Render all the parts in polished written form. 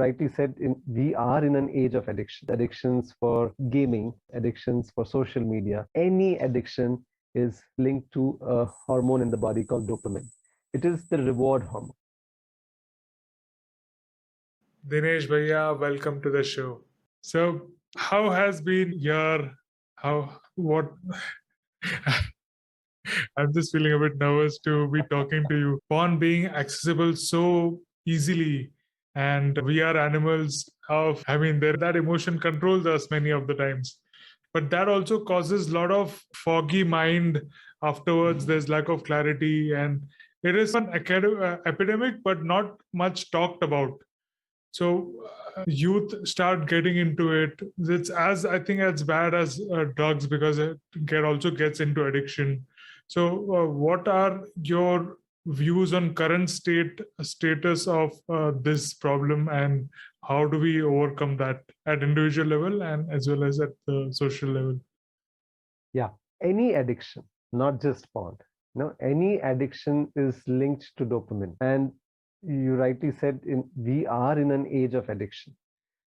rightly said, we are in an age of addiction. Addictions for gaming, addictions for social media. Any addiction is linked to a hormone in the body called dopamine. It is the reward hormone. Dinesh Bhaiya, welcome to the show. So, how has been your what? I'm just feeling a bit nervous to be talking to you. Porn being accessible so easily, and we are animals of, I mean, there that emotion controls us many of the times. But that also causes a lot of foggy mind afterwards. There's lack of clarity, and it is an epidemic, but not much talked about. So youth start getting into it. It's as I think as bad as drugs because it also gets into addiction. So what are your views on current status of this problem, and how do we overcome that at individual level and as well as at the social level? Yeah, any addiction, not just porn. Any addiction is linked to dopamine. And you rightly said, we are in an age of addiction,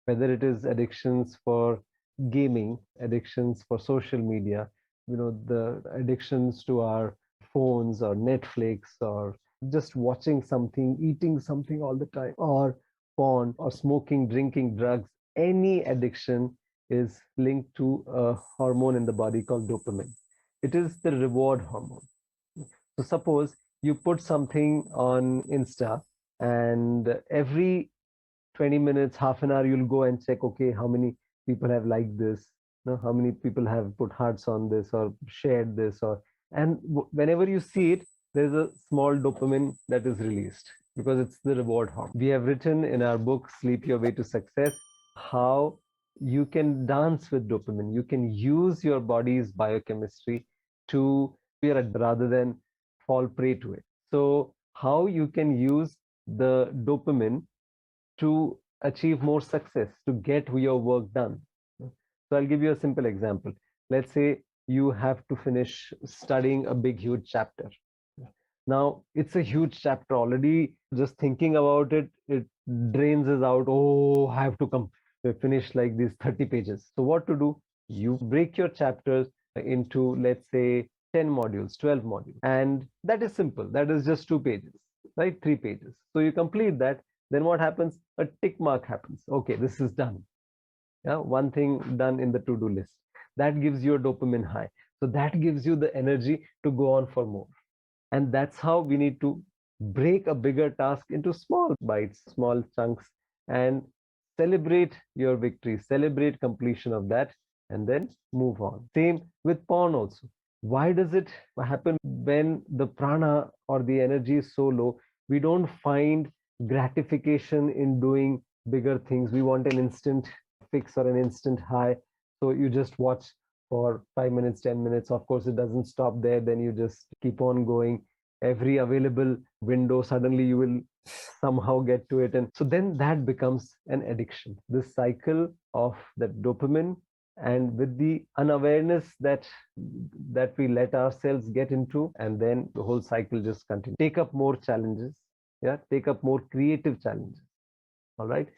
whether it is addictions for gaming, addictions for social media, the addictions to our phones or Netflix or just watching something, eating something all the time, or porn or smoking, drinking, drugs. Any addiction is linked to a hormone in the body called dopamine. It is the reward hormone. So suppose you put something on Insta, and every 20 minutes, half an hour, you'll go and check, okay, how many people have liked this, how many people have put hearts on this or shared this, and whenever you see it, there's a small dopamine that is released because it's the reward hormone. We have written in our book, Sleep Your Way to Success, how you can dance with dopamine. You can use your body's biochemistry to rather than fall prey to it. So how you can use the dopamine to achieve more success, to get your work done. So I'll give you a simple example. Let's say you have to finish studying a big, huge chapter. Now, it's a huge chapter already. Just thinking about it, it drains us out. Oh, I have to finish like these 30 pages. So what to do? You break your chapters into, let's say, 10 modules, 12 modules. And that is simple. That is just 2 pages, right? 3 pages. So you complete that. Then what happens? A tick mark happens. Okay, this is done. Yeah, one thing done in the to-do list. That gives you a dopamine high. So that gives you the energy to go on for more. And that's how we need to break a bigger task into small bites, small chunks, and celebrate your victory, celebrate completion of that, and then move on. Same with porn also. Why does it happen when the prana or the energy is so low? We don't find gratification in doing bigger things. We want an instant fix or an instant high. So you just watch for 5 minutes, 10 minutes. Of course, it doesn't stop there. Then you just keep on going. Every available window, suddenly you will somehow get to it. And so then that becomes an addiction. This cycle of that dopamine, and with the unawareness that we let ourselves get into, and then the whole cycle just continues. Take up more challenges. Yeah, take up more creative challenges. All right.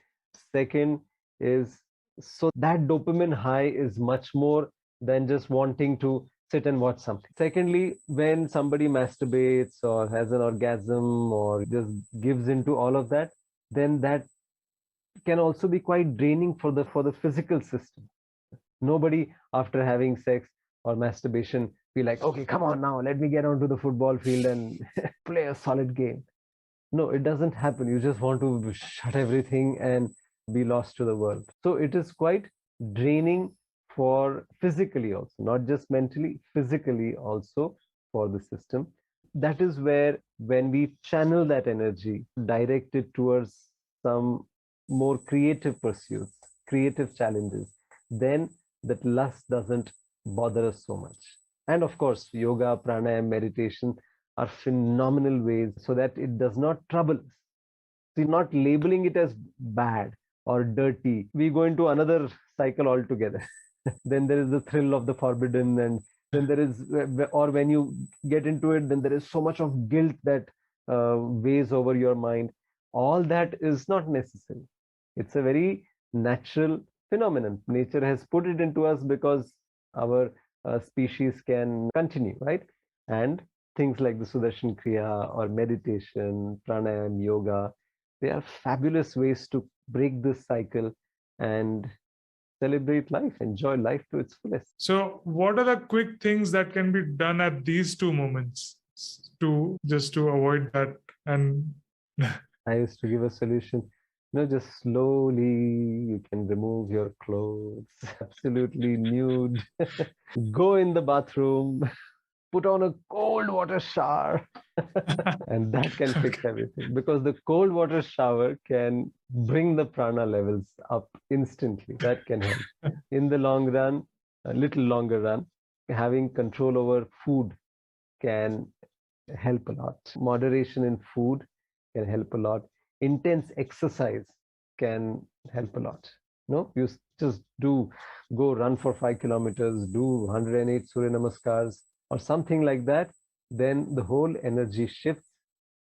Second is, so that dopamine high is much more than just wanting to sit and watch something. Secondly, when somebody masturbates or has an orgasm or just gives into all of that, then that can also be quite draining for the physical system. Nobody after having sex or masturbation be like, okay, come on now, let me get onto the football field and play a solid game. No, it doesn't happen. You just want to shut everything and be lost to the world. So it is quite draining for physically also, not just mentally, physically also for the system. That is where, when we channel that energy, direct it towards some more creative pursuits, creative challenges, then that lust doesn't bother us so much. And of course, yoga, pranayama, meditation are phenomenal ways so that it does not trouble us. See, not labeling it as bad or dirty. We go into another cycle altogether. Then there is the thrill of the forbidden, and then there is, or when you get into it, then there is so much of guilt that weighs over your mind. All that is not necessary. It's a very natural phenomenon. Nature has put it into us because our species can continue, right? And things like the Sudarshan Kriya or meditation, pranayam, yoga, they are fabulous ways to break this cycle and celebrate life, enjoy life to its fullest. So, what are the quick things that can be done at these two moments to just to avoid that? And I used to give a solution. Just slowly you can remove your clothes, absolutely nude. Go in the bathroom, put on a cold water shower, and that can fix okay. everything because the cold water shower can bring the prana levels up instantly. That can help. In the long run, a little longer run, having control over food can help a lot. Moderation in food can help a lot. Intense exercise can help a lot. No, you just go run for 5 kilometers, do 108 Surya Namaskars or something like that. Then the whole energy shifts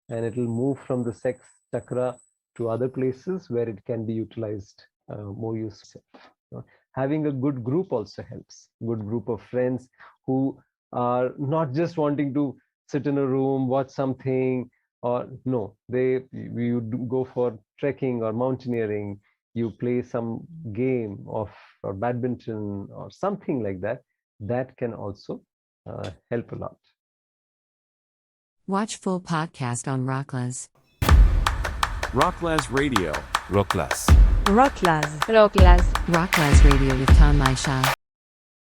and it will move from the sex chakra to other places where it can be utilized more useful. Having a good group also helps. Good group of friends who are not just wanting to sit in a room, watch something, or no, you go for trekking or mountaineering. You play some game of or badminton or something like that. That can also help a lot. Watch full podcast on Rocklaz. Rocklaz Radio. Rocklaz. Rocklaz. Rocklaz Radio with Shah.